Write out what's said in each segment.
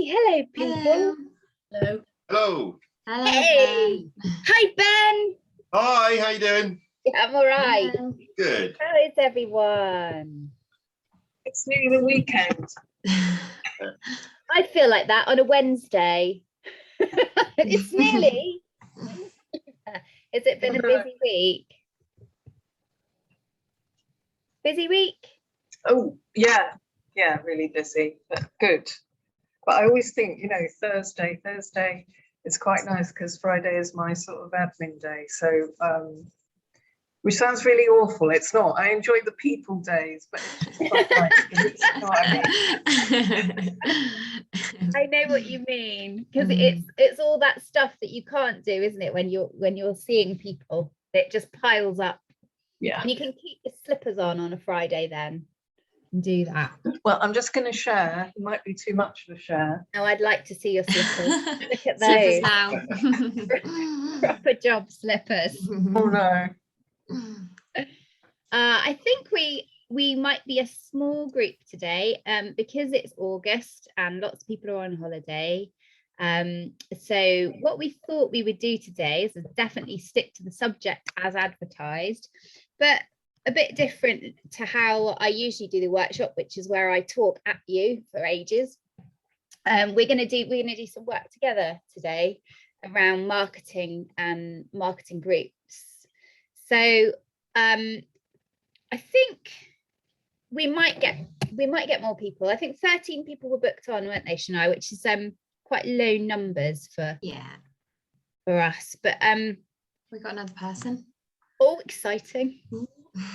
Hello, people. Hello. Hello. Hello. Hey. Ben. Hi, Ben. Hi, how you doing? Yeah, I'm all right. Hello. Good. How is everyone? It's nearly the weekend. I feel like that on a Wednesday. It's nearly. Has it been a busy week? Busy week? Oh, yeah, really busy, but good. But I always think, Thursday is quite nice because Friday is my sort of admin day. So, which sounds really awful. It's not. I enjoy the people days, but it's just quite nice because it's, you know what I mean? I know what you mean, because it's all that stuff that you can't do, isn't it? When you're seeing people, it just piles up. Yeah. And you can keep your slippers on a Friday then and do that. Well, I'm just going to share. It might be too much of a share. Oh, I'd like to see your slippers. Look at Slippers those. now. Proper job slippers. Oh no. I think we might be a small group today because it's August and lots of people are on holiday. So what we thought we would do today is definitely stick to the subject as advertised, but a bit different to how I usually do the workshop, which is where I talk at you for ages. We're gonna do some work together today around marketing and marketing groups. So I think we might get more people. I think 13 people were booked on, weren't they, Shania? Which is quite low numbers for us. But we got another person. Oh, exciting.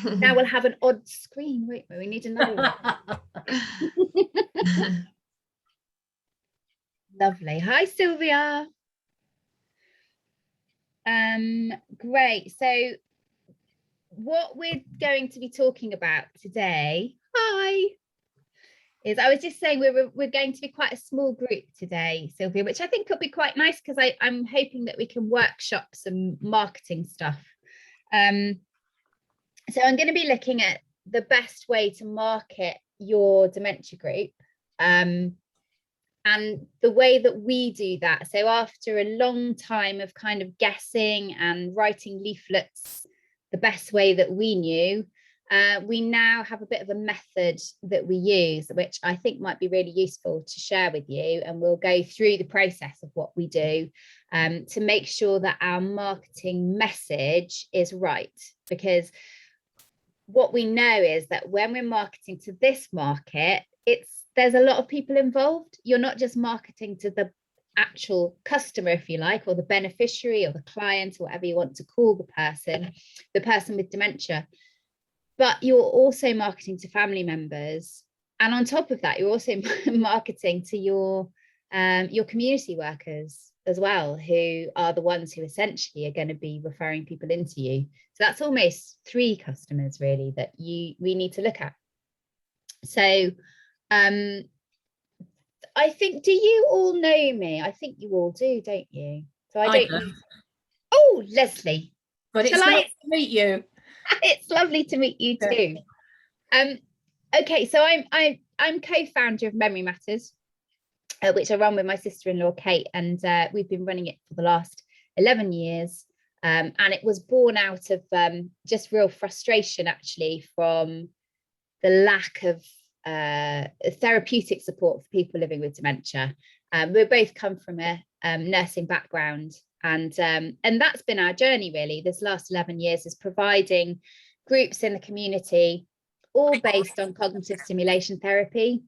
Now we'll have an odd screen. Wait, we need another one. Lovely. Hi, Sylvia. Great. So what we're going to be talking about today, is I was just saying we're going to be quite a small group today, Sylvia, which I think could be quite nice because I'm hoping that we can workshop some marketing stuff. So I'm going to be looking at the best way to market your dementia group, and the way that we do that. So after a long time of kind of guessing and writing leaflets the best way that we knew, we now have a bit of a method that we use, which I think might be really useful to share with you. And we'll go through the process of what we do to make sure that our marketing message is right. Because what we know is that when we're marketing to this market, there's a lot of people involved. You're not just marketing to the actual customer, if you like, or the beneficiary or the client, or whatever you want to call the person with dementia, but you're also marketing to family members. And on top of that, you're also marketing to your community workers as well, who are the ones who essentially are going to be referring people into you. So that's almost 3 customers really that we need to look at. So I think, do you all know me? I think you all do, don't you? So I don't. Oh, Leslie. But it's nice to meet you. It's lovely to meet you too. Okay, so I'm co-founder of Memory Matters, which I run with my sister-in-law Kate, and we've been running it for the last 11 years. And it was born out of just real frustration, actually, from the lack of therapeutic support for people living with dementia. We both come from a nursing background, and that's been our journey really this last 11 years, is providing groups in the community all based on cognitive stimulation therapy,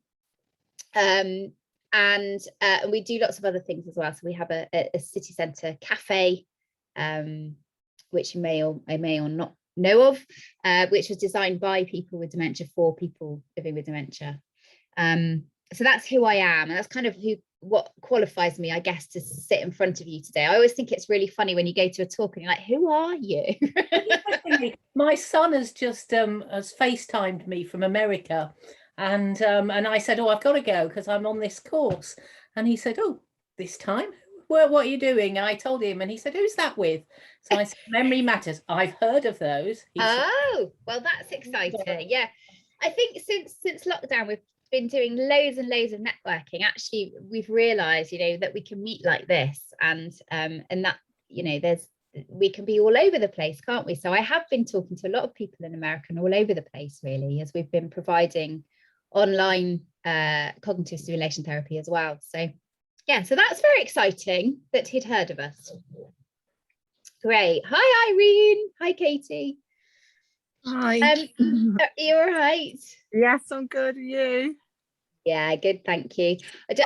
and we do lots of other things as well. So we have a city centre cafe, which you may or not know of, which was designed by people with dementia for people living with dementia. So that's who I am, and that's kind of what qualifies me, I guess, to sit in front of you today. I always think it's really funny when you go to a talk and you're like, who are you? My son has just has FaceTimed me from America, and I said, oh, I've got to go because I'm on this course. And he said, oh, this time? Well, what are you doing? And I told him, and he said, who's that with? So I said, Memory Matters. I've heard of those. Oh, well, that's exciting. Yeah, I think since lockdown, been doing loads and loads of networking, actually we've realized, you know, that we can meet like this, and that, you know, we can be all over the place, can't we? So I have been talking to a lot of people in America and all over the place, really, as we've been providing online cognitive stimulation therapy as well. So yeah, so that's very exciting that he'd heard of us. Great. Hi Irene. Hi Katie. Hi. Are you all right? Yes, I'm good. Are you? Yeah, good, thank you.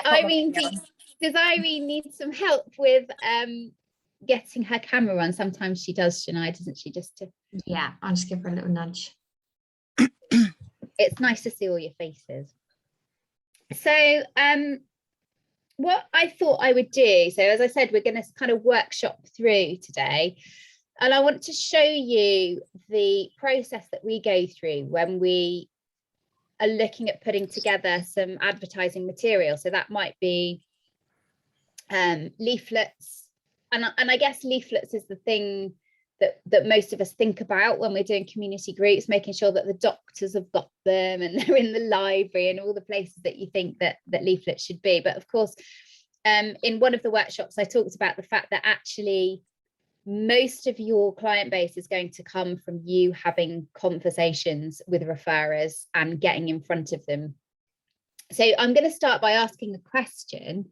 Irene, does Irene need some help with getting her camera on? Sometimes she does, Shania, doesn't she? Yeah, I'll just give her a little nudge. It's nice to see all your faces. So what I thought I would do, so as I said, we're going to kind of workshop through today, and I want to show you the process that we go through when we are looking at putting together some advertising material. So that might be leaflets, and I guess leaflets is the thing that most of us think about when we're doing community groups, making sure that the doctors have got them and they're in the library and all the places that you think that leaflets should be. But of course, in one of the workshops, I talked about the fact that actually most of your client base is going to come from you having conversations with referrers and getting in front of them. So I'm going to start by asking a question,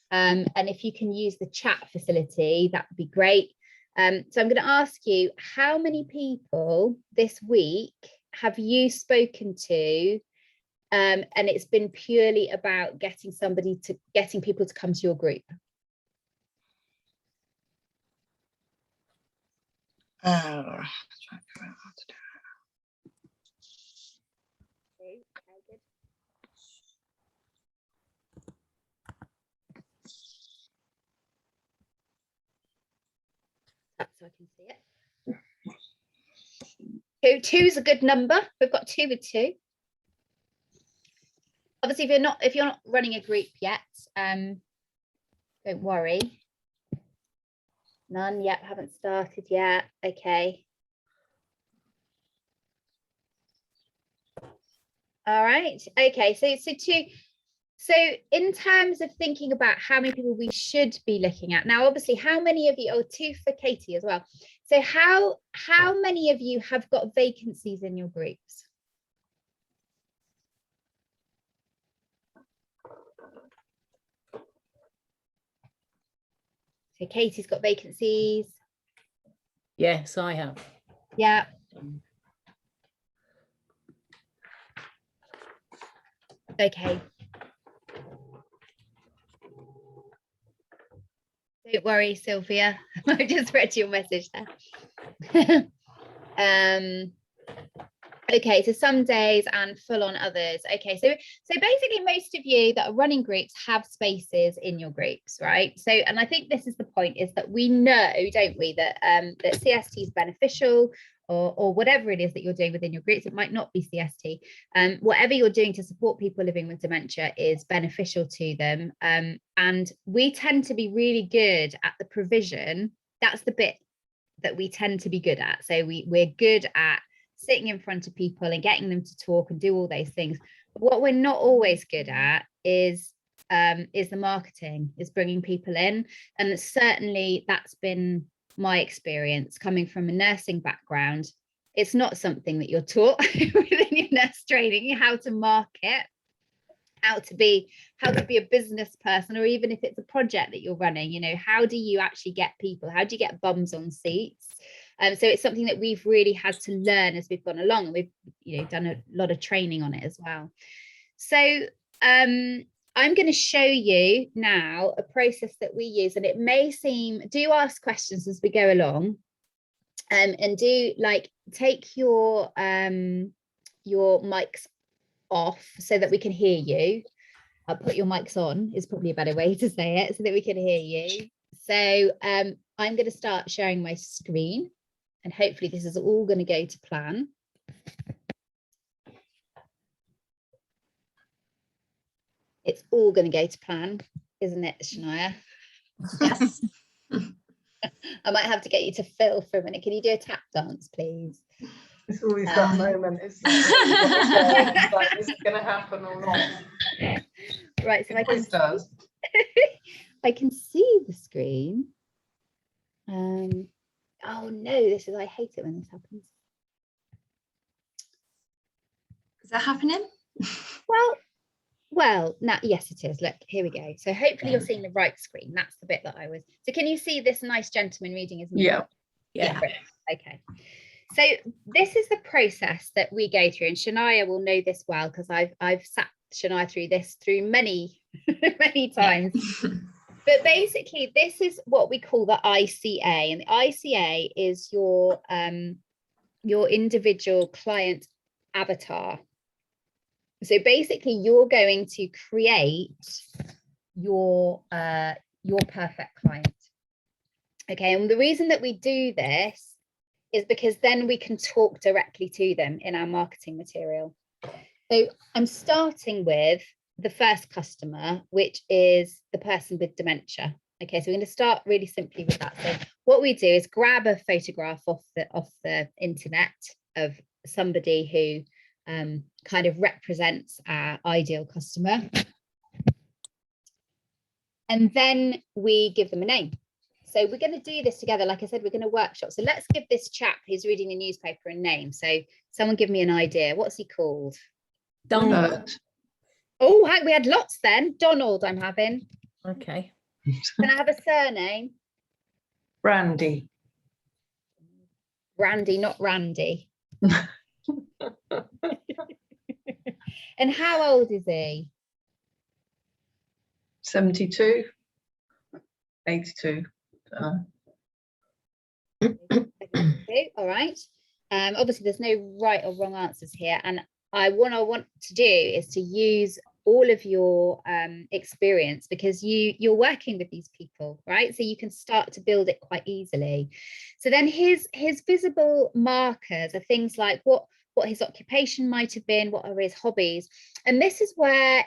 and if you can use the chat facility, that would be great. So I'm going to ask you, how many people this week have you spoken to, and it's been purely about getting people to come to your group? Oh, So I can see it. Two's a good number. We've got 2 with 2. Obviously, if you're not running a group yet, don't worry. None yet, haven't started yet. Okay. All right. Okay. So 2. So in terms of thinking about how many people we should be looking at now, obviously, how many of you, 2 for Katie as well. So how many of you have got vacancies in your groups? So Katie's got vacancies. Yes, I have. Yeah. Okay. Don't worry, Sylvia. I just read your message there. Okay, so some days and full on others. Okay, so basically most of you that are running groups have spaces in your groups, right? So, and I think this is the point, is that we know, don't we, that that CST is beneficial, or whatever it is that you're doing within your groups. It might not be CST. Whatever you're doing to support people living with dementia is beneficial to them. And we tend to be really good at the provision. That's the bit that we tend to be good at. So we're good at sitting in front of people and getting them to talk and do all those things. But what we're not always good at is the marketing, is bringing people in. And certainly that's been my experience coming from a nursing background. It's not something that you're taught within your nurse training, how to market, how to be a business person, or even if it's a project that you're running, you know, how do you actually get people, how do you get bums on seats? So it's something that we've really had to learn as we've gone along, and we've, you know, done a lot of training on it as well. So I'm going to show you now a process that we use, and it may seem, do ask questions as we go along, and do take your mics off so that we can hear you. I'll put your mics on is probably a better way to say it, so that we can hear you. So I'm going to start sharing my screen, and hopefully this is all going to go to plan. It's all going to go to plan, isn't it, Shania? Yes. I might have to get you to fill for a minute. Can you do a tap dance, please? It's always that moment, isn't it? It's like, is it going to happen or not? Right, so It always does. I can see the screen. Oh no, I hate it when this happens. Is that happening? Well, now, yes, it is. Look, here we go. So hopefully you're seeing the right screen. That's the bit that I was. So can you see this nice gentleman reading his name? Yeah. Yeah. Okay. So this is the process that we go through, and Shania will know this well because I've sat Shania through this many times. But basically, this is what we call the ICA, and the ICA is your individual client avatar. So basically, you're going to create your perfect client. Okay, and the reason that we do this is because then we can talk directly to them in our marketing material. So I'm starting with the first customer, which is the person with dementia. Okay, so we're going to start really simply with that. So what we do is grab a photograph off the internet of somebody who kind of represents our ideal customer. And then we give them a name. So we're going to do this together. Like I said, we're going to workshop. So let's give this chap who's reading the newspaper a name. So someone give me an idea. What's he called? Donald. Oh, we had lots then. Donald, I'm having. Okay. Can I have a surname? Brandy. Randy, not Randy. And how old is he? 72. 82. All right. Obviously, there's no right or wrong answers here. And what I want to do is to use all of your experience, because you're working with these people, right? So you can start to build it quite easily. So then his visible markers are things like what his occupation might have been, what are his hobbies. And this is where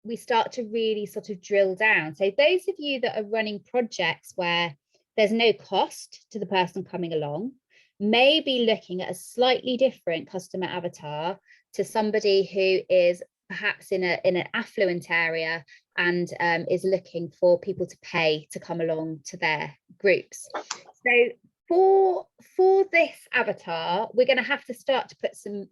we start to really sort of drill down. So those of you that are running projects where there's no cost to the person coming along, may be looking at a slightly different customer avatar to somebody who is perhaps in an affluent area and is looking for people to pay to come along to their groups. So for this avatar, we're going to have to start to put some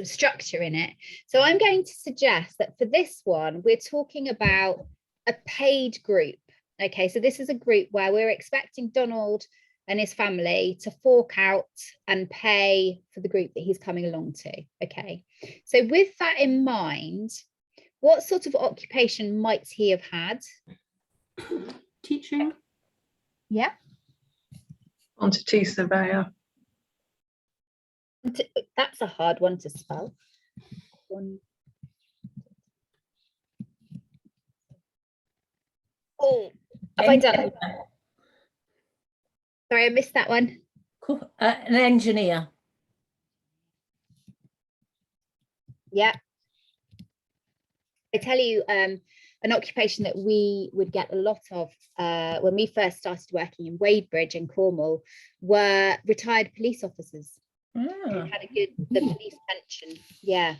structure in it. So I'm going to suggest that for this one, we're talking about a paid group. Okay, so this is a group where we're expecting Donald and his family to fork out and pay for the group that he's coming along to. Okay, so with that in mind, what sort of occupation might he have had? Teaching. Yeah. Quantity surveyor. That's a hard one to spell. Oh, have I done it? Sorry, I missed that one. An engineer. Yeah. I tell you, an occupation that we would get a lot of when we first started working in Wadebridge in Cornwall were retired police officers. Who had the police pension. Yeah.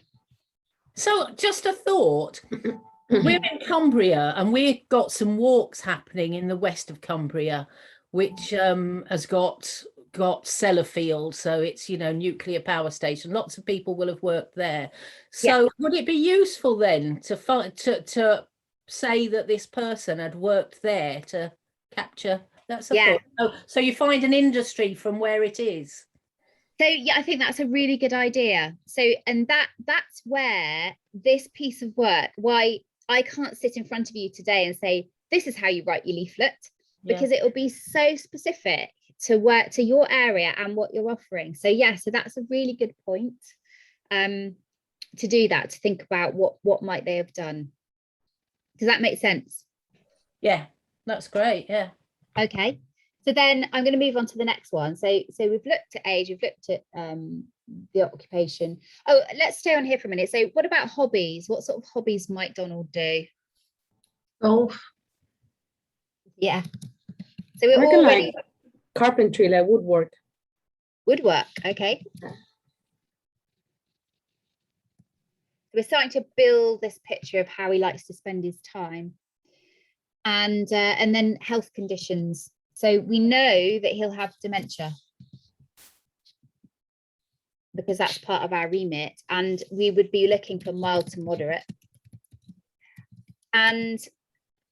So just a thought. We're in Cumbria and we've got some walks happening in the west of Cumbria, which has got Sellafield, so it's, you know, nuclear power station. Lots of people will have worked there. So would it be useful then to say that this person had worked there to capture? That's a thought. So you find an industry from where it is. So yeah, I think that's a really good idea. So, and that's where this piece of work, why I can't sit in front of you today and say, this is how you write your leaflet, because it will be so specific to work to your area and what you're offering. So yeah, so that's a really good point to do that, to think about what might they have done. Does that make sense? Yeah, that's great. Yeah. Okay. So then I'm going to move on to the next one. So we've looked at age, we've looked at the occupation. Oh, let's stay on here for a minute. So what about hobbies? What sort of hobbies might Donald do? Golf. Yeah. So we're already carpentry, like woodwork. Woodwork, okay. We're starting to build this picture of how he likes to spend his time. And then health conditions. So we know that he'll have dementia because that's part of our remit, and we would be looking for mild to moderate. And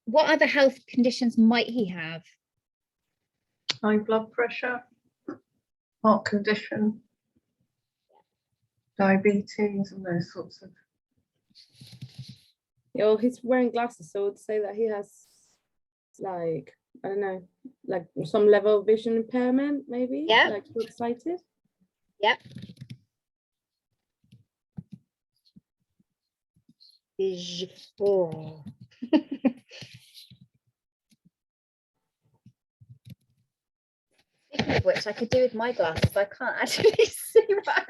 what other health conditions might he have? High blood pressure, heart condition, diabetes, and those sorts of. Well, he's wearing glasses, so I would say that he has, like, I don't know, like some level of vision impairment, maybe. Yeah. Like short-sighted. Yep. Oh. Speaking of which, I could do with my glasses. I can't actually see what I'm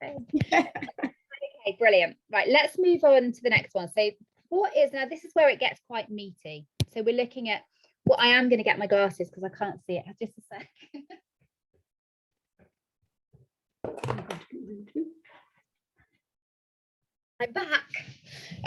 typing. Okay, brilliant. Right, let's move on to the next one. So what is, now this is where it gets quite meaty. So we're looking at, well, I am going to get my glasses because I can't see it. Just a sec. I'm back.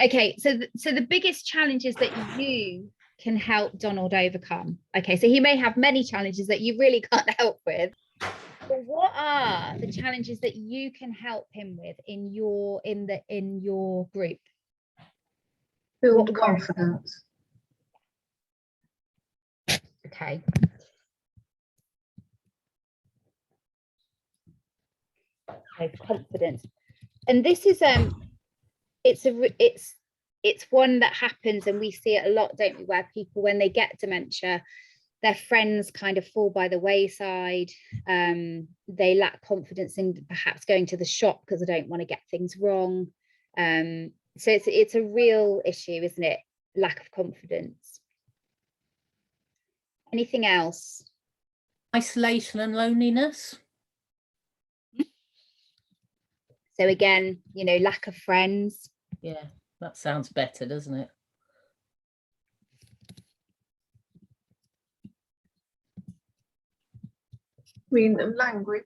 Okay, so the biggest challenges that you can help Donald overcome. Okay, so he may have many challenges that you really can't help with. But what are the challenges that you can help him with in your group? Build confidence. Okay. Okay, confidence. And this is it's one that happens, and we see it a lot, don't we, where people, when they get dementia, their friends kind of fall by the wayside. They lack confidence in perhaps going to the shop because they don't want to get things wrong. So it's a real issue, isn't it? Lack of confidence. Anything else? Isolation and loneliness. So again, you know, lack of friends. Yeah, that sounds better, doesn't it? I mean, language.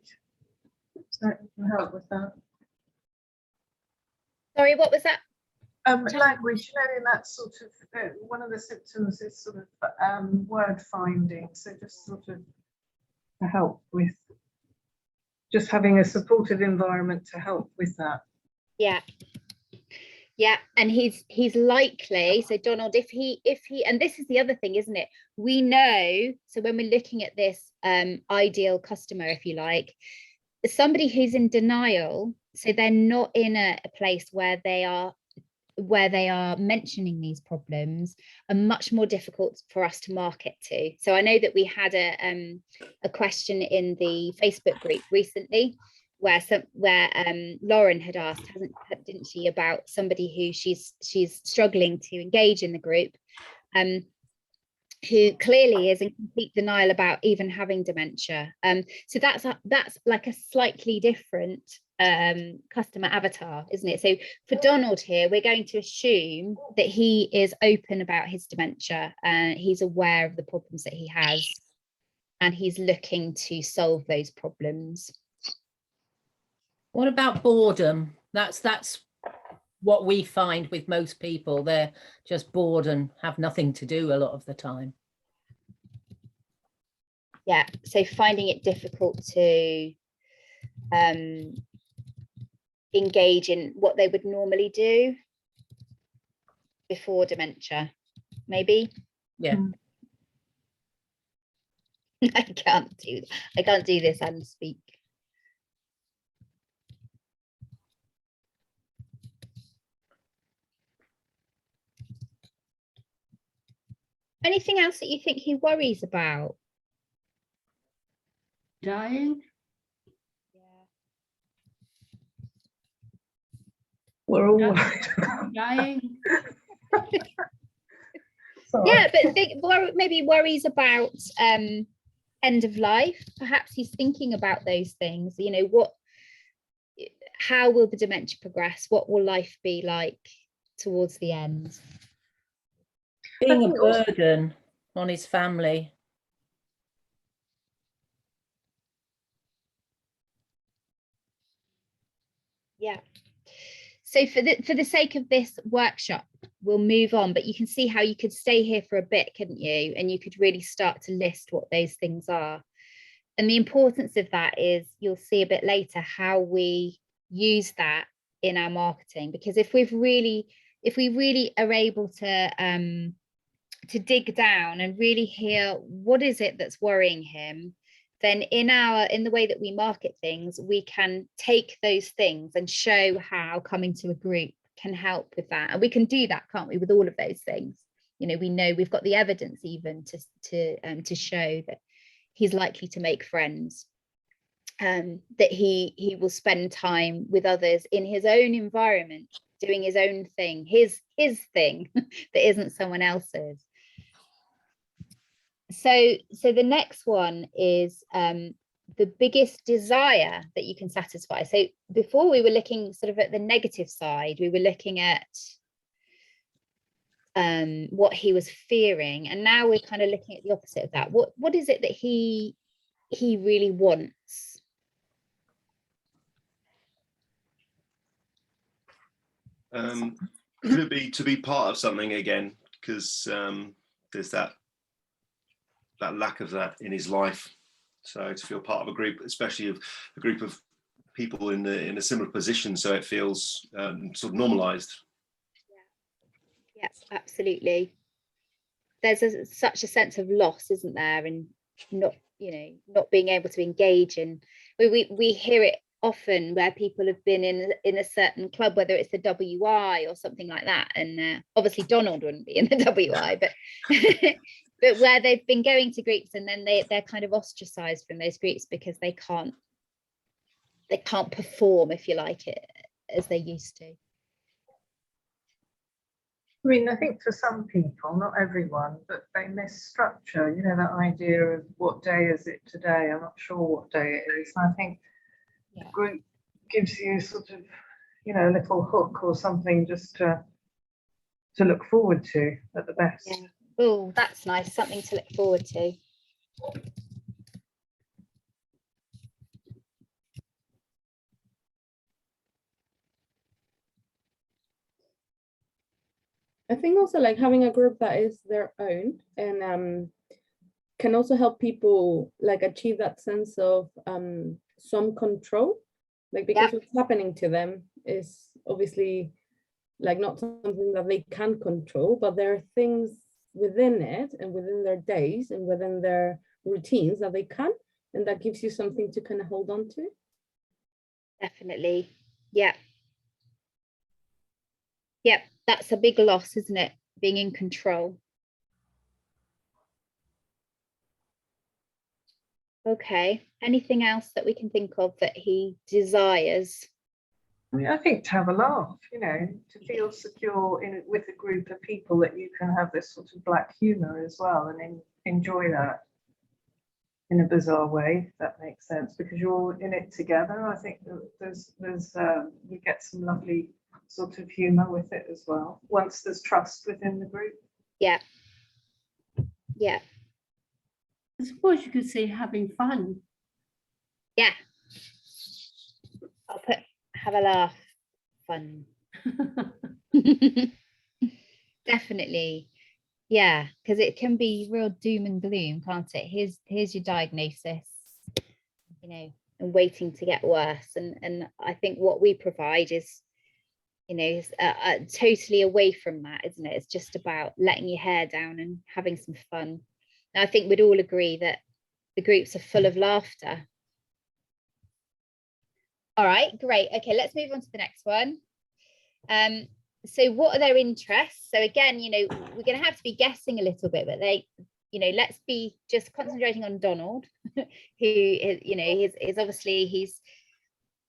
So it can help with that. Sorry, what was that? Language, you know, in that sort of, one of the symptoms is sort of word finding. So just sort of to help with just having a supportive environment to help with that. Yeah. Yeah, and he's likely, so Donald, if he, and this is the other thing, isn't it? We know, so when we're looking at this ideal customer, if you like, somebody who's in denial, so they're not in a place where they are mentioning these problems, are much more difficult for us to market to. So I know that we had a question in the Facebook group recently where Lauren had asked, didn't she, about somebody who she's struggling to engage in the group, who clearly is in complete denial about even having dementia. So that's like a slightly different customer avatar, isn't it? So for Donald here, we're going to assume that he is open about his dementia, and he's aware of the problems that he has, and he's looking to solve those problems. What about boredom? That's what we find with most people. They're just bored and have nothing to do a lot of the time. Yeah, so finding it difficult to engage in what they would normally do before dementia, maybe. Yeah. I can't do this and speak. Anything else that you think he worries about? Dying? We're all Yeah. worried. Dying? Yeah, but maybe worries about end of life. Perhaps he's thinking about those things. You know, how will the dementia progress? What will life be like towards the end? Being a burden on his family. Yeah. So for the sake of this workshop, we'll move on, but you can see how you could stay here for a bit, couldn't you? And you could really start to list what those things are. And the importance of that is, you'll see a bit later how we use that in our marketing, because if we really are able to dig down and really hear what is it that's worrying him, then in the way that we market things, we can take those things and show how coming to a group can help with that. And we can do that, can't we, with all of those things? You know, we know we've got the evidence even to show that he's likely to make friends, that he will spend time with others in his own environment, doing his own thing, his thing that isn't someone else's. So the next one is the biggest desire that you can satisfy. So before, we were looking sort of at the negative side, we were looking at what he was fearing, and now we're kind of looking at the opposite of that. What is it that he really wants? Could it be to be part of something again? Because there's that lack of that in his life. So to feel part of a group, especially of a group of people in a similar position, so it feels sort of normalized. Yeah, absolutely. There's such a sense of loss, isn't there, and not being able to engage in. We hear it often where people have been in a certain club, whether it's the WI or something like that, and obviously Donald wouldn't be in the WI, but but where they've been going to groups and then they're kind of ostracized from those groups because they can't perform, if you like, it as they used to. I mean, I think for some people, not everyone, but they miss structure, you know, that idea of what day is it today? I'm not sure what day it is. And I think the group gives you sort of, you know, a little hook or something just to look forward to at the best. Yeah. Oh, that's nice, something to look forward to. I think also like having a group that is their own and can also help people like achieve that sense of some control, like because what's happening to them is obviously like not something that they can control, but there are things within it and within their days and within their routines that they can, and that gives you something to kind of hold on to. Definitely. Yeah, that's a big loss, isn't it, being in control? Okay, anything else that we can think of that he desires? I mean, I think to have a laugh, you know, to feel secure with a group of people, that you can have this sort of black humor as well and enjoy that in a bizarre way, if that makes sense, because you're all in it together. I think there's you get some lovely sort of humor with it as well, once there's trust within the group. Yeah. I suppose you could say having fun. Yeah. I'll put have a laugh, fun. Definitely. Yeah, because it can be real doom and gloom, can't it? Here's your diagnosis, you know, and waiting to get worse. And I think what we provide is, you know, is, totally away from that, isn't it? It's just about letting your hair down and having some fun. And I think we'd all agree that the groups are full of laughter. All right, great. Okay, let's move on to the next one. So what are their interests? So again, you know, we're going to have to be guessing a little bit, but they, you know, let's be just concentrating on Donald, who is, you know, he's obviously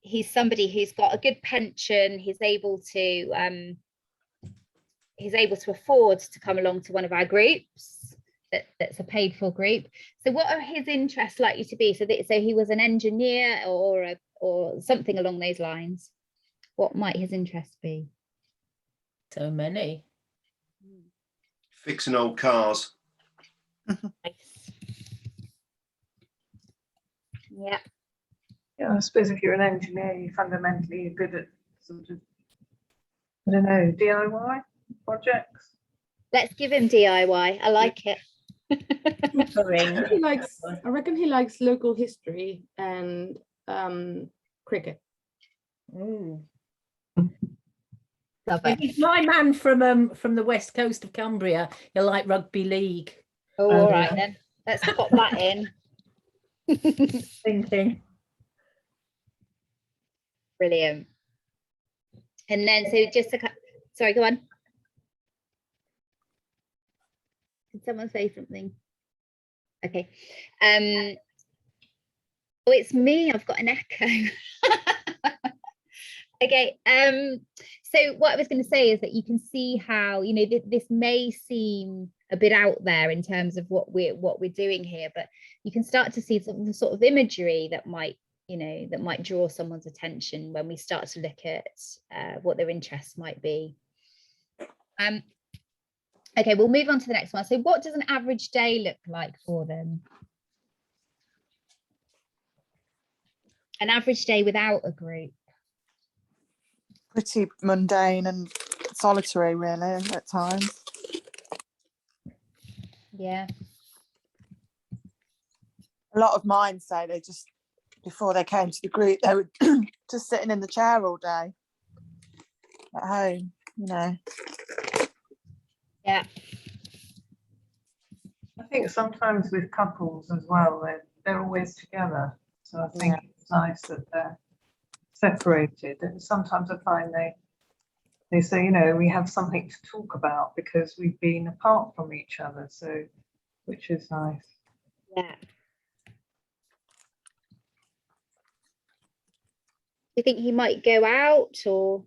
he's somebody who's got a good pension. He's able to afford to come along to one of our groups. That's a paid for group. So what are his interests likely to be? So he was an engineer or something along those lines. What might his interests be? So many. Fixing old cars. Nice. Yeah. Yeah, I suppose if you're an engineer, you fundamentally are good at sort of, I don't know, DIY projects? Let's give him DIY. I like it. I reckon he likes local history and cricket. Ooh. Love Yeah, it. he's my man from the west coast of Cumbria. He'll like rugby league. Oh, all right then. Let's pop that in. Thinking. Brilliant. And then, so just to, sorry, go on. Did someone say something? Okay. Oh, it's me. I've got an echo. Okay. So what I was going to say is that you can see how, you know, this may seem a bit out there in terms of what we're doing here, but you can start to see some sort of imagery that might, you know, that might draw someone's attention when we start to look at what their interests might be. Okay, we'll move on to the next one. So what does an average day look like for them? An average day without a group. Pretty mundane and solitary, really, at times. Yeah. A lot of mine say they just, before they came to the group, they were just sitting in the chair all day at home, you know. Yeah. I think sometimes with couples as well, they're always together. So I think it's nice that they're separated. And sometimes I find they say, you know, we have something to talk about because we've been apart from each other. So, which is nice. Yeah. Do you think he might go out or?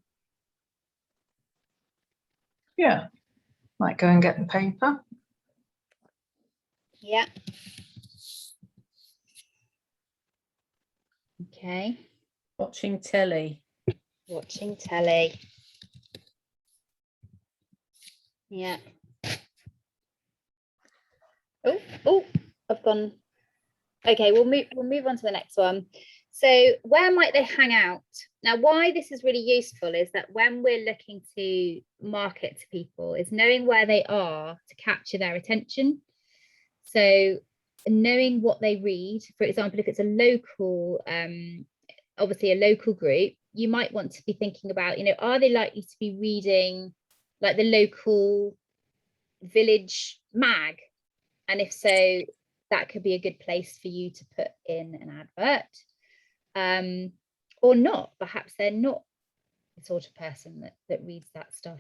Yeah. Might go and get the paper. Yeah. Okay. Watching telly. Watching telly. Yeah. Oh, I've gone. Okay, we'll move on to the next one. So where might they hang out? Now, why this is really useful is that when we're looking to market to people is knowing where they are to capture their attention. So knowing what they read, for example, if it's a local, obviously a local group, you might want to be thinking about, you know, are they likely to be reading like the local village mag? And if so, that could be a good place for you to put in an advert, or not. Perhaps they're not the sort of person that reads that stuff.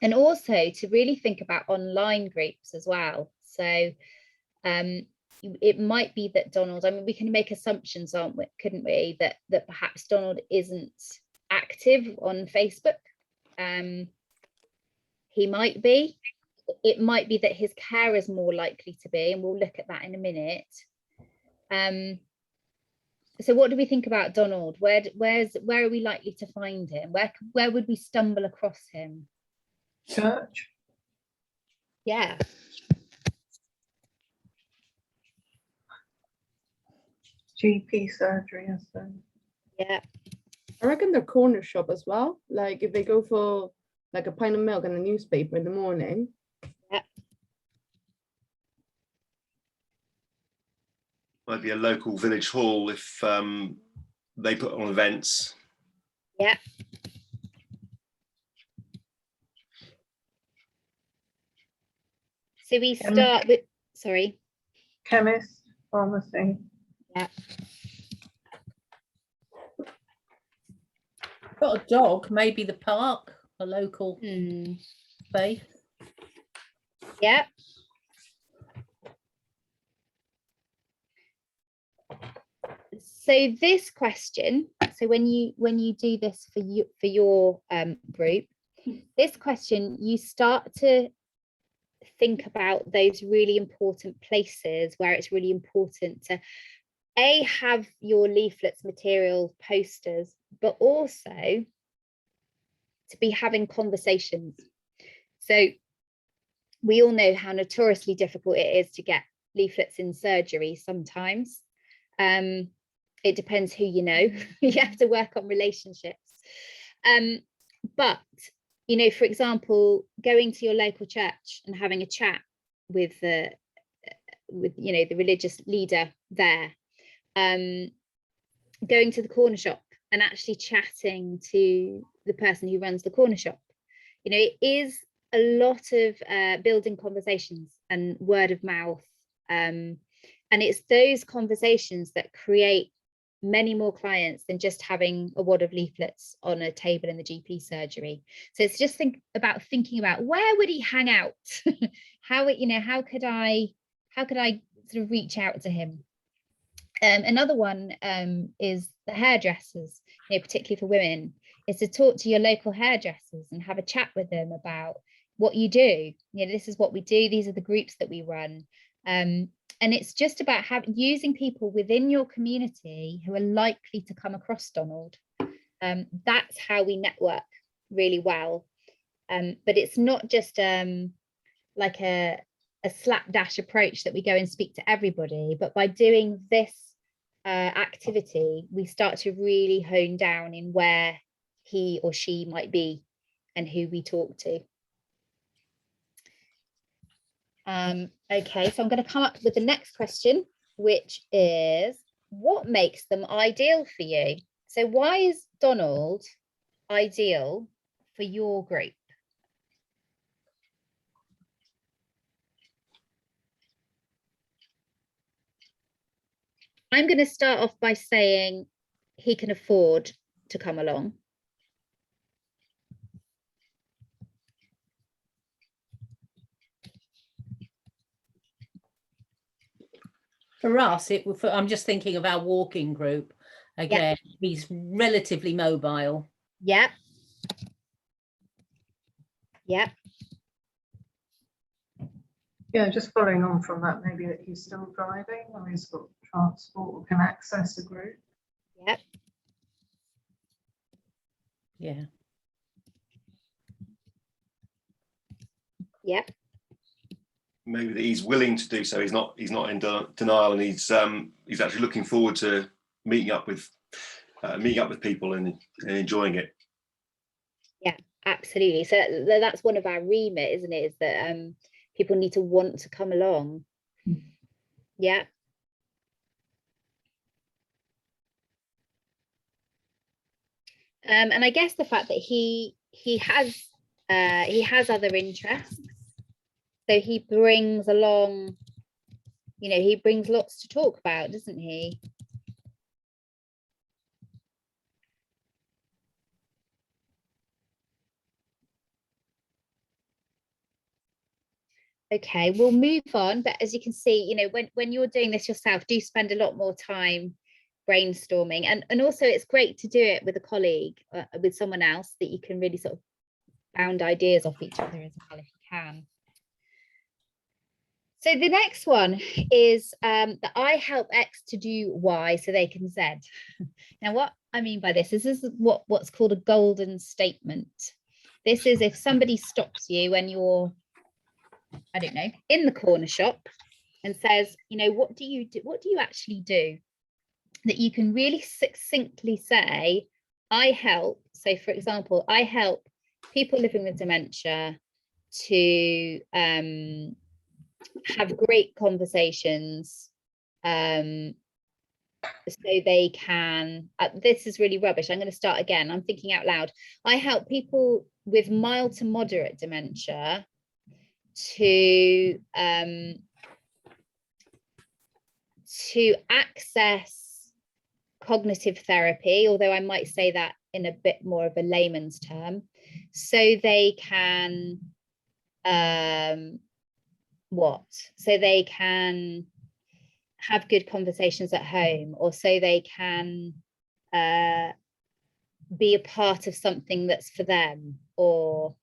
And also to really think about online groups as well. So it might be that Donald, I mean, we can make assumptions, couldn't we, that perhaps Donald isn't active on Facebook. He might be. It might be that his care is more likely to be, and we'll look at that in a minute. So what do we think about Donald? Where are we likely to find him? Where would we stumble across him? Church. Yeah. GP surgery, I suppose. Yeah. I reckon the corner shop as well. Like if they go for like a pint of milk and a newspaper in the morning. Yeah. Might be a local village hall if they put on events. Yeah. So we start with, sorry. Chemist, pharmacy. Yeah. Got a dog, maybe the park, a local space. Yeah. So this question, so when you do this for your group, this question, you start to think about those really important places where it's really important to have your leaflets, material, posters, but also to be having conversations. So we all know how notoriously difficult it is to get leaflets in surgery sometimes. It depends who you know. You have to work on relationships. But you know, for example, going to your local church and having a chat with the you know, the religious leader there, going to the corner shop and actually chatting to the person who runs the corner shop. You know, it is a lot of building conversations and word of mouth, and it's those conversations that create many more clients than just having a wad of leaflets on a table in the GP surgery. So it's just thinking about where would he hang out? How, you know, how could I sort of reach out to him? Another one is the hairdressers, you know, particularly for women, is to talk to your local hairdressers and have a chat with them about what you do. You know, this is what we do, these are the groups that we run. And it's just about using people within your community who are likely to come across Donald. That's how we network really well. But it's not just like a slapdash approach that we go and speak to everybody, but by doing this activity, we start to really hone down in where he or she might be and who we talk to. Okay, so I'm going to come up with the next question, which is, what makes them ideal for you? So why is Donald ideal for your group? I'm going to start off by saying he can afford to come along. For us, I'm just thinking of our walking group. Again, he's relatively mobile. Yep. Yep. Yeah, just following on from that, maybe that he's still driving or he's got transport or can access a group. Yep. Yeah. Yep. Maybe that he's willing to do so. He's not in denial, and he's actually looking forward to meeting up with people and enjoying it. Yeah, absolutely. So that's one of our remit, isn't it? Is that people need to want to come along. Yeah. And I guess the fact that he has other interests. So he brings along, you know, he brings lots to talk about, doesn't he? Okay, we'll move on. But as you can see, you know, when you're doing this yourself, do spend a lot more time brainstorming. And also it's great to do it with a colleague, with someone else that you can really sort of bound ideas off each other as well if you can. So the next one is that I help X to do Y so they can Z. Now, what I mean by this is what's called a golden statement. This is if somebody stops you when you're, I don't know, in the corner shop and says, you know, what do you do? What do you actually do? That you can really succinctly say, I help. So, for example, I help people living with dementia to have great conversations so they can, this is really rubbish, I'm going to start again, I'm thinking out loud. I help people with mild to moderate dementia to access cognitive therapy, although I might say that in a bit more of a layman's term, so they can so they can have good conversations at home, or so they can be a part of something that's for them, or,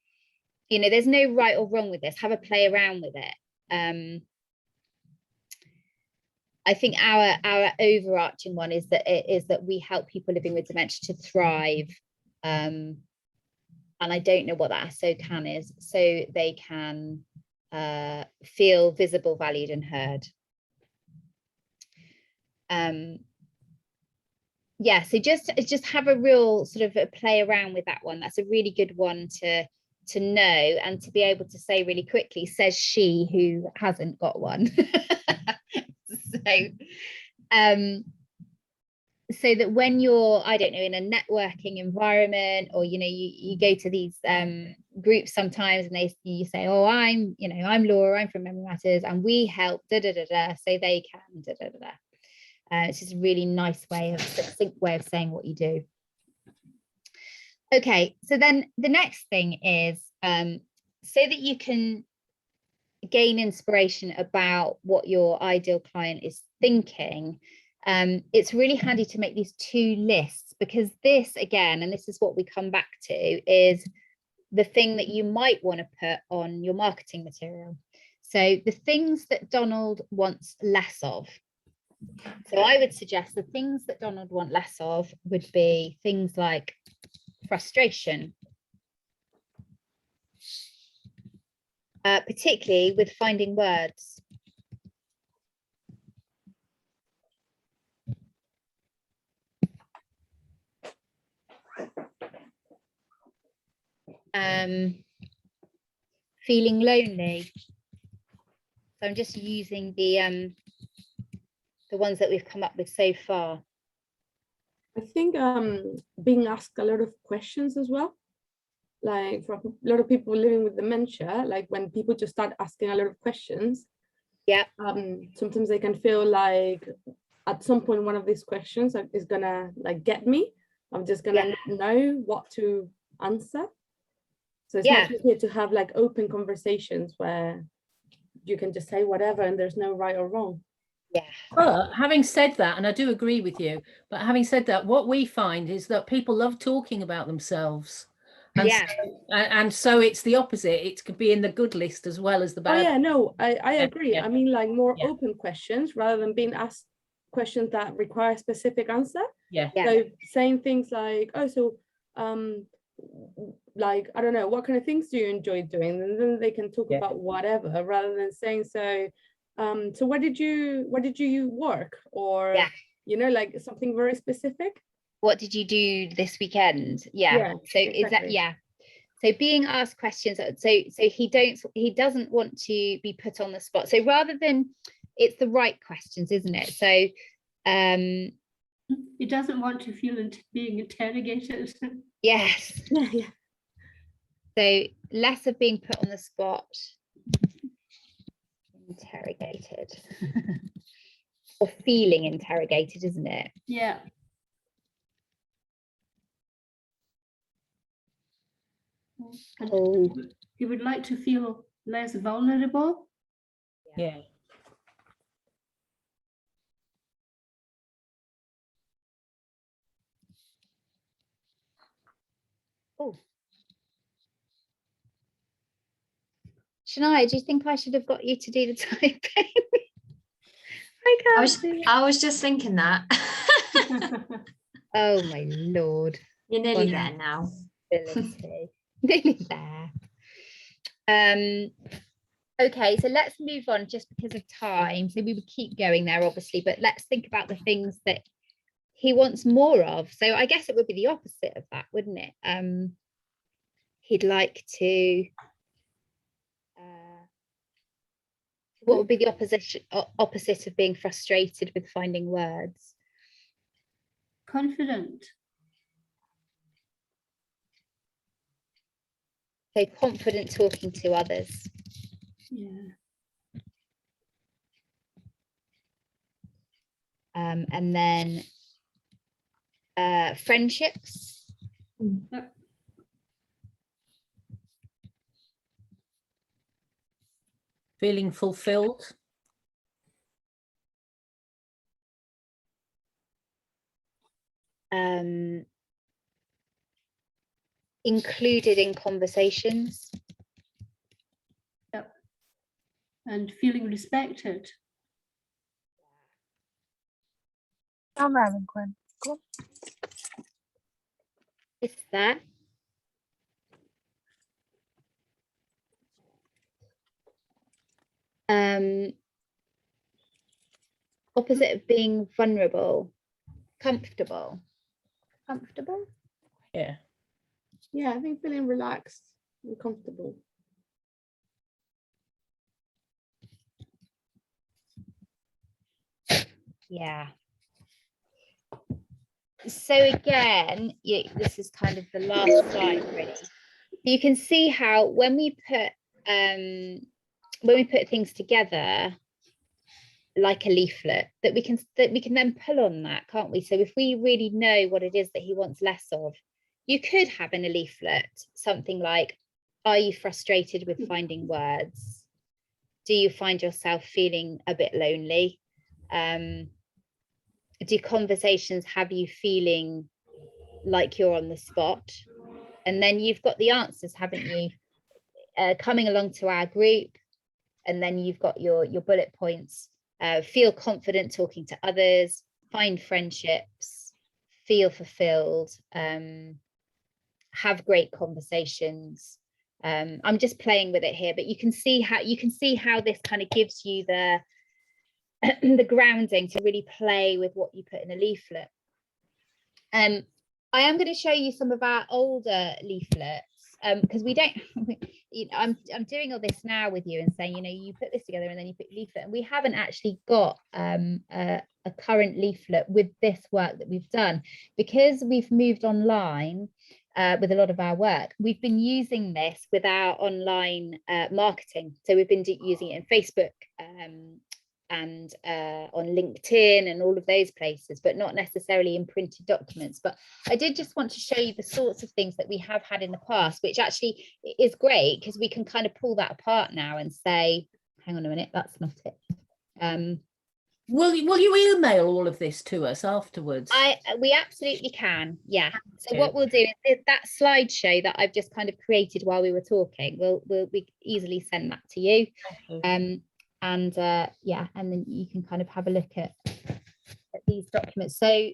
you know, there's no right or wrong with this, have a play around with it. I think our overarching one is that we help people living with dementia to thrive, and I don't know what that SOCAN is, so they can feel visible, valued and heard. yeah, so just have a real sort of a play around with that one. That's a really good one to know and to be able to say really quickly, says she who hasn't got one. So that when you're, I don't know, in a networking environment, or you go to these groups sometimes and you say, oh, I'm Laura, I'm from Memory Matters, and we help so they can it's just a really nice way of succinct way of saying what you do. Okay, so then the next thing is so that you can gain inspiration about what your ideal client is thinking. It's really handy to make these two lists, because this, again, and this is what we come back to, is the thing that you might want to put on your marketing material. So the things that Donald wants less of. So I would suggest the things that Donald wants less of would be things like frustration, particularly with finding words. Feeling lonely. So I'm just using the ones that we've come up with so far. I think being asked a lot of questions as well. Like for a lot of people living with dementia, like when people just start asking a lot of questions, yeah, sometimes they can feel like at some point one of these questions is gonna like get me. I'm just gonna know what to answer. So it's much easier to have like open conversations where you can just say whatever and there's no right or wrong. Yeah. But having said that, and I do agree with you, but having said that, what we find is that people love talking about themselves. And so it's the opposite. It could be in the good list as well as the bad. Oh yeah, no, I agree. Yeah. I mean, like more open questions rather than being asked questions that require a specific answer. Yeah. So saying things like, oh, so like, I don't know, what kind of things do you enjoy doing? And then they can talk about whatever, rather than saying, so where did you work? Or like something very specific. What did you do this weekend? So exactly. Is that so being asked questions, so he doesn't want to be put on the spot. So rather than, it's the right questions, isn't it? So he doesn't want to feel being interrogated. Yes. So less of being put on the spot, interrogated, or feeling interrogated, isn't it? Yeah. And he would like to feel less vulnerable. Yeah. Oh. Shania, do you think I should have got you to do the typing? I was just thinking that. Oh my Lord. You're nearly there now. Nearly there. Okay, so let's move on just because of time. So we would keep going there, obviously, but let's think about the things that he wants more of. So I guess it would be the opposite of that, wouldn't it? He'd like to. What would be the opposite of being frustrated with finding words? Confident. So confident talking to others. Yeah. And then friendships. Yep. Feeling fulfilled. Included in conversations. Yep. And feeling respected. I'm Aaron Quinn. Cool. It's that. Opposite of being vulnerable, comfortable. comfortable? Yeah. Yeah, I think feeling relaxed and comfortable. Yeah. So again, this is kind of the last slide really. You can see how when we put things together like a leaflet, that we can then pull on that, can't we? So if we really know what it is that he wants less of, you could have in a leaflet something like, are you frustrated with finding words? Do you find yourself feeling a bit lonely? Do conversations have you feeling like you're on the spot? And then you've got the answers, haven't you? Coming along to our group, and then you've got your bullet points. Feel confident talking to others, find friendships, feel fulfilled, have great conversations. I'm just playing with it here, but you can see how this kind of gives you the the grounding to really play with what you put in a leaflet. I am going to show you some of our older leaflets, because we don't, I'm doing all this now with you and saying, you put this together and then you put your leaflet, and we haven't actually got a current leaflet with this work that we've done, because we've moved online with a lot of our work. We've been using this with our online marketing. So we've been using it in Facebook and on LinkedIn and all of those places, but not necessarily in printed documents. But I did just want to show you the sorts of things that we have had in the past, which actually is great because we can kind of pull that apart now and say, hang on a minute, that's not it. Will you email all of this to us afterwards? We absolutely can, yeah. So what we'll do is that slideshow that I've just kind of created while we were talking, we easily send that to you. And yeah, and then you can kind of have a look at these documents. So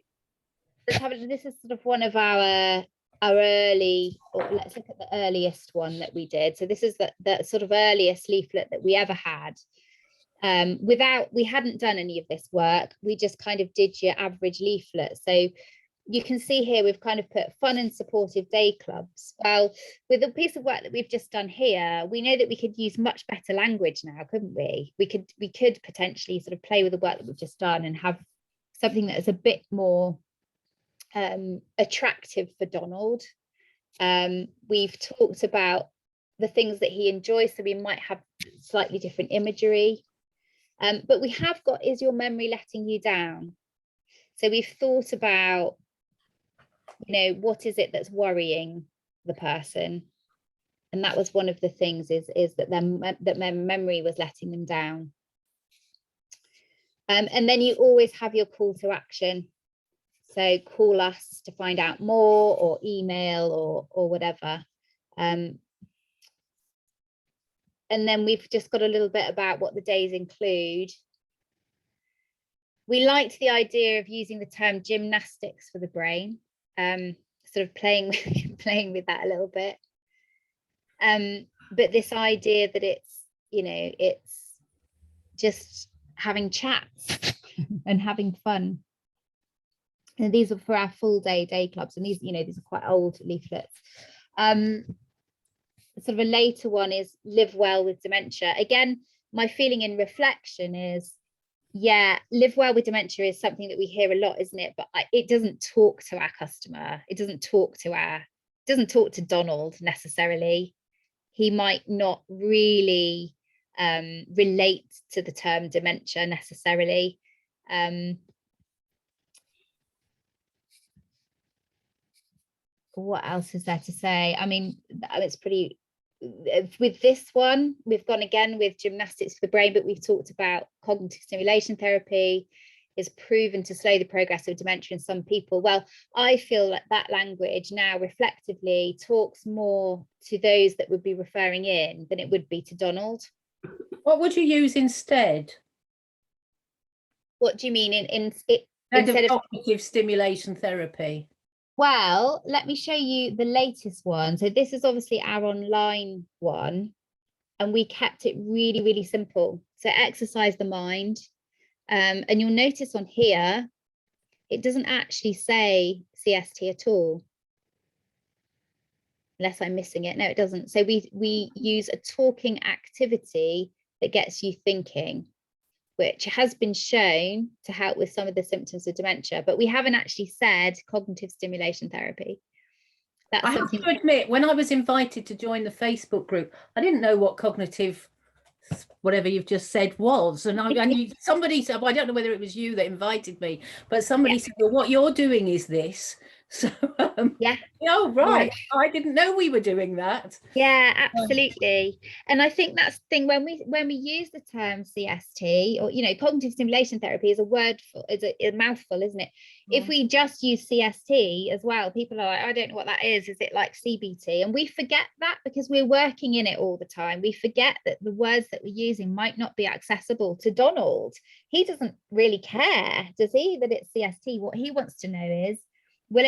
let's have this is sort of one of our early, or let's look at the earliest one that we did. So this is the sort of earliest leaflet that we ever had. We hadn't done any of this work, we just kind of did your average leaflet. So you can see here we've kind of put fun and supportive day clubs. Well, with the piece of work that we've just done here, we know that we could use much better language now, couldn't we? We could potentially sort of play with the work that we've just done and have something that is a bit more attractive for Donald. We've talked about the things that he enjoys, so we might have slightly different imagery. But we have got, is your memory letting you down? So we've thought about, what is it that's worrying the person? And that was one of the things, is that their memory was letting them down. And then you always have your call to action. So call us to find out more, or email, or whatever. And then we've just got a little bit about what the days include. We liked the idea of using the term gymnastics for the brain, sort of playing with that a little bit. But this idea that it's just having chats and having fun. And these are for our full day clubs, and these are quite old leaflets. Sort of a later one is live well with dementia. Again, my feeling in reflection is, yeah, live well with dementia is something that we hear a lot, isn't it? But it doesn't talk to our customer. It doesn't talk to Donald necessarily. He might not really relate to the term dementia necessarily. What else is there to say? I mean, it's pretty, with this one, we've gone again with gymnastics for the brain, but we've talked about cognitive stimulation therapy is proven to slow the progress of dementia in some people. Well, I feel like that language now reflectively talks more to those that would be referring in than it would be to Donald. What would you use instead? What do you mean instead of cognitive stimulation therapy? Well, let me show you the latest one. So this is obviously our online one, and we kept it really, really simple. So exercise the mind. And you'll notice on here, it doesn't actually say CST at all. Unless I'm missing it. No, it doesn't. So we use a talking activity that gets you thinking, which has been shown to help with some of the symptoms of dementia, but we haven't actually said cognitive stimulation therapy. That's I have to admit, when I was invited to join the Facebook group, I didn't know what cognitive whatever you've just said was, and somebody said, well, I don't know whether it was you that invited me, but somebody said, well, what you're doing is this. So oh right, I didn't know we were doing that. Yeah, absolutely. And I think that's the thing, when we use the term CST, or cognitive stimulation therapy is a mouthful, isn't it? If we just use CST as well, people are like, I don't know what that is it like CBT? And we forget that because we're working in it all the time. We forget that the words that we're using might not be accessible to Donald. He doesn't really care, does he, that it's CST? What he wants to know is, will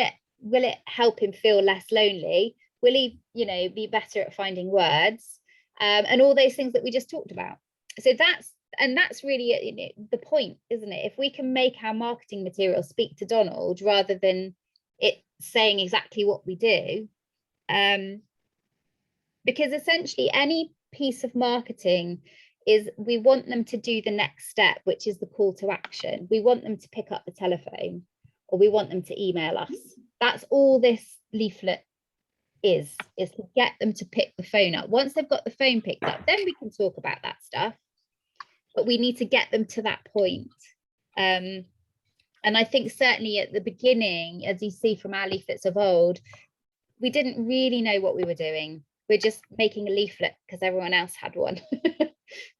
it help him feel less lonely? Will he, be better at finding words, and all those things that we just talked about? So that's really the point, isn't it? If we can make our marketing material speak to Donald rather than it saying exactly what we do, because essentially any piece of marketing is, we want them to do the next step, which is the call to action. We want them to pick up the telephone, or we want them to email us. That's all this leaflet is to get them to pick the phone up. Once they've got the phone picked up, then we can talk about that stuff, but we need to get them to that point. And I think certainly at the beginning, as you see from our leaflets of old, we didn't really know what we were doing. We're just making a leaflet because everyone else had one.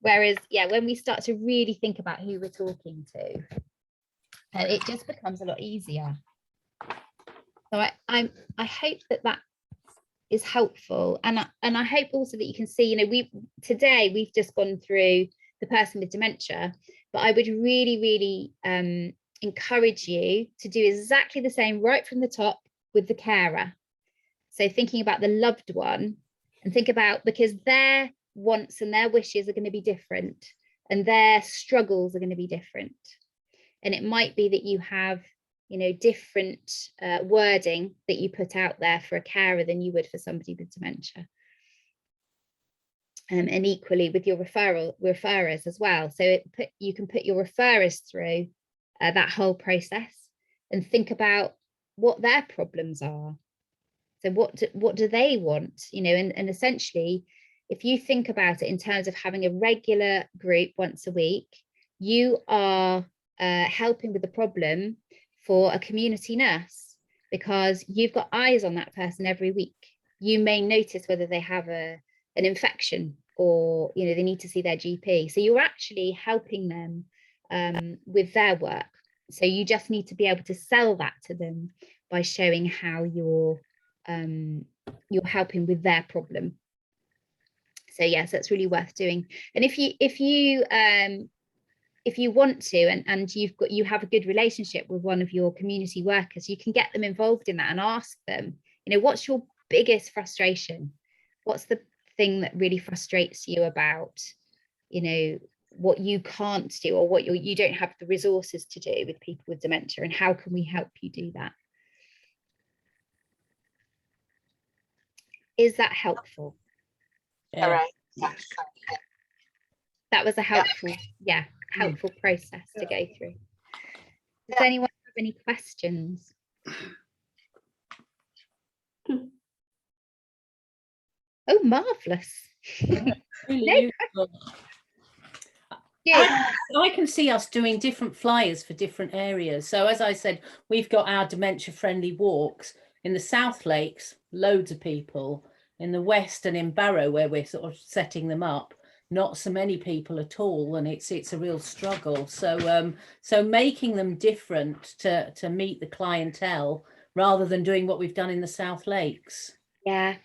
Whereas when we start to really think about who we're talking to, it just becomes a lot easier. So I hope that is helpful, and I hope also that you can see, today we've just gone through the person with dementia, but I would really encourage you to do exactly the same right from the top with the carer. So thinking about the loved one, and think about, because their wants and their wishes are going to be different, and their struggles are going to be different, and it might be that you have different wording that you put out there for a carer than you would for somebody with dementia. And equally with your referrers as well. So you can put your referrers through that whole process and think about what their problems are. So what do they want? And essentially, if you think about it in terms of having a regular group once a week, you are helping with the problem for a community nurse, because you've got eyes on that person every week. You may notice whether they have an infection, or they need to see their GP. So you're actually helping them with their work. So you just need to be able to sell that to them by showing how you're helping with their problem. So yes, that's really worth doing. And if you want to, and you have a good relationship with one of your community workers, you can get them involved in that and ask them, what's your biggest frustration? What's the thing that really frustrates you about, what you can't do, or what you don't have the resources to do with people with dementia, and how can we help you do that? Is that helpful? All right. That was a helpful process to go through. Does anyone have any questions? Oh, marvelous. Really No. I can see us doing different flyers for different areas. So as I said, we've got our dementia friendly walks in the South Lakes, loads of people. In the West and in Barrow, where we're sort of setting them up, not so many people at all, and it's a real struggle. So so making them different to meet the clientele, rather than doing what we've done in the South Lakes. That's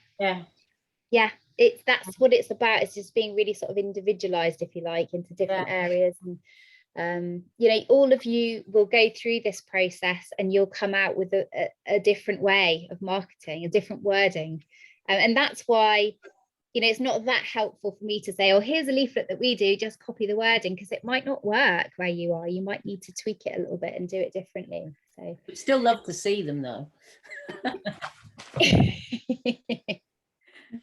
what it's about. It's just being really sort of individualized, if you like, into different areas. And all of you will go through this process, and you'll come out with a different way of marketing, a different wording. And that's why it's not that helpful for me to say, oh, here's a leaflet that we do, just copy the wording, because it might not work where you are. You might need to tweak it a little bit and do it differently. So We'd still love to see them though.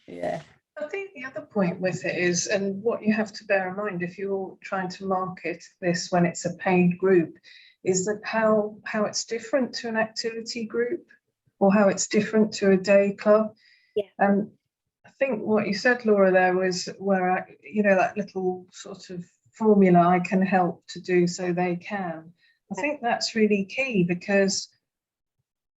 Yeah. I think the other point with it is, and what you have to bear in mind if you're trying to market this when it's a paid group, is that how it's different to an activity group or how it's different to a day club. Yeah. I think what you said, Laura, there was where, that little sort of formula, I can help to do so they can. I think that's really key, because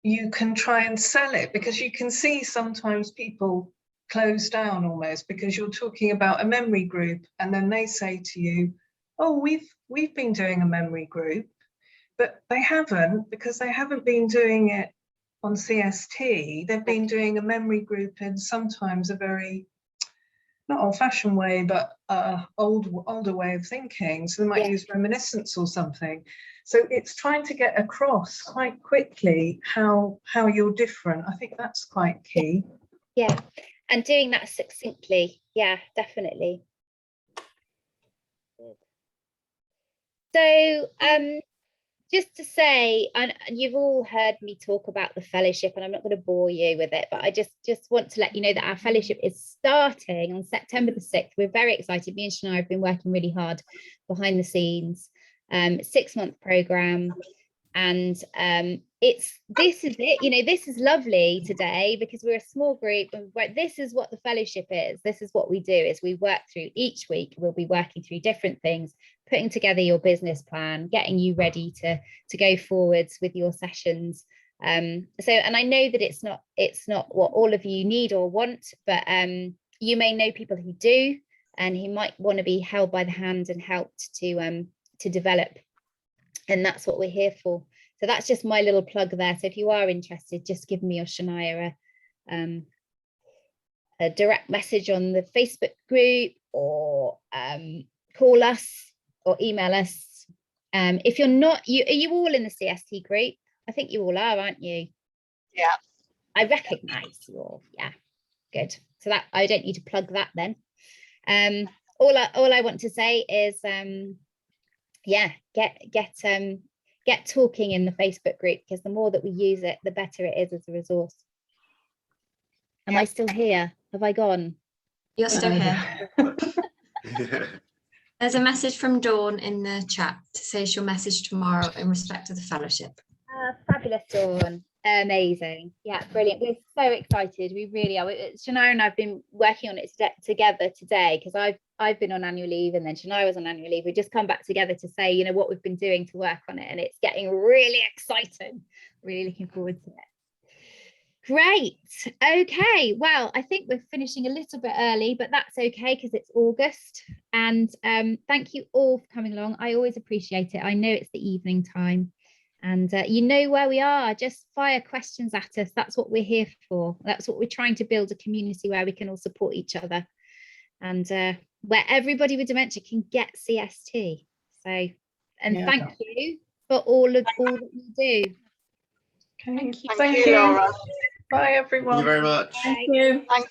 you can try and sell it, because you can see sometimes people close down almost because you're talking about a memory group, and then they say to you, oh, we've been doing a memory group, but they haven't, because they haven't been doing it on CST. They've been doing a memory group in sometimes a very, not old-fashioned way, but older way of thinking. So they might use reminiscence or something. So it's trying to get across quite quickly how you're different. I think that's quite key. Yeah, and doing that succinctly. Yeah, definitely. So just to say, and you've all heard me talk about the fellowship, and I'm not going to bore you with it, but I just want to let you know that our fellowship is starting on September the 6th. We're very excited. Me and Shania have been working really hard behind the scenes. 6-month program, and this is it. This is lovely today because we're a small group, and this is what the fellowship is. This is what we do, is we work through each week. We'll be working through different things, putting together your business plan, getting you ready to go forwards with your sessions. And I know that it's not what all of you need or want, but you may know people who do, and who might want to be held by the hand and helped to develop, and that's what we're here for. So that's just my little plug there. So if you are interested, just give me or Shania a direct message on the Facebook group, or call us or email us. If you're not, are you all in the CST group? I think you all are, aren't you? Yeah. I recognise you all. Yeah, good. So that I don't need to plug that then. All I want to say is get talking in the Facebook group, because the more that we use it, the better it is as a resource. Am I still here? Have I gone? You're still here. There's a message from Dawn in the chat to say she'll message tomorrow in respect to the fellowship. Fabulous, Dawn. Amazing. Yeah, brilliant. We're so excited. We really are. Shania and I've been working on it together today, because I've been on annual leave, and then Shania was on annual leave. We just come back together to say, what we've been doing to work on it, and it's getting really exciting. Really looking forward to it. Great. Okay, well, I think we're finishing a little bit early, but that's okay because it's August. And thank you all for coming along. I always appreciate it. I know it's the evening time, and you know where we are. Just fire questions at us. That's what we're here for. That's what we're trying to build, a community where we can all support each other, and where everybody with dementia can get CST. So, and thank you for all that you do. Okay. Thank you, Laura. Bye, everyone. Thank you very much. Thank you. Thank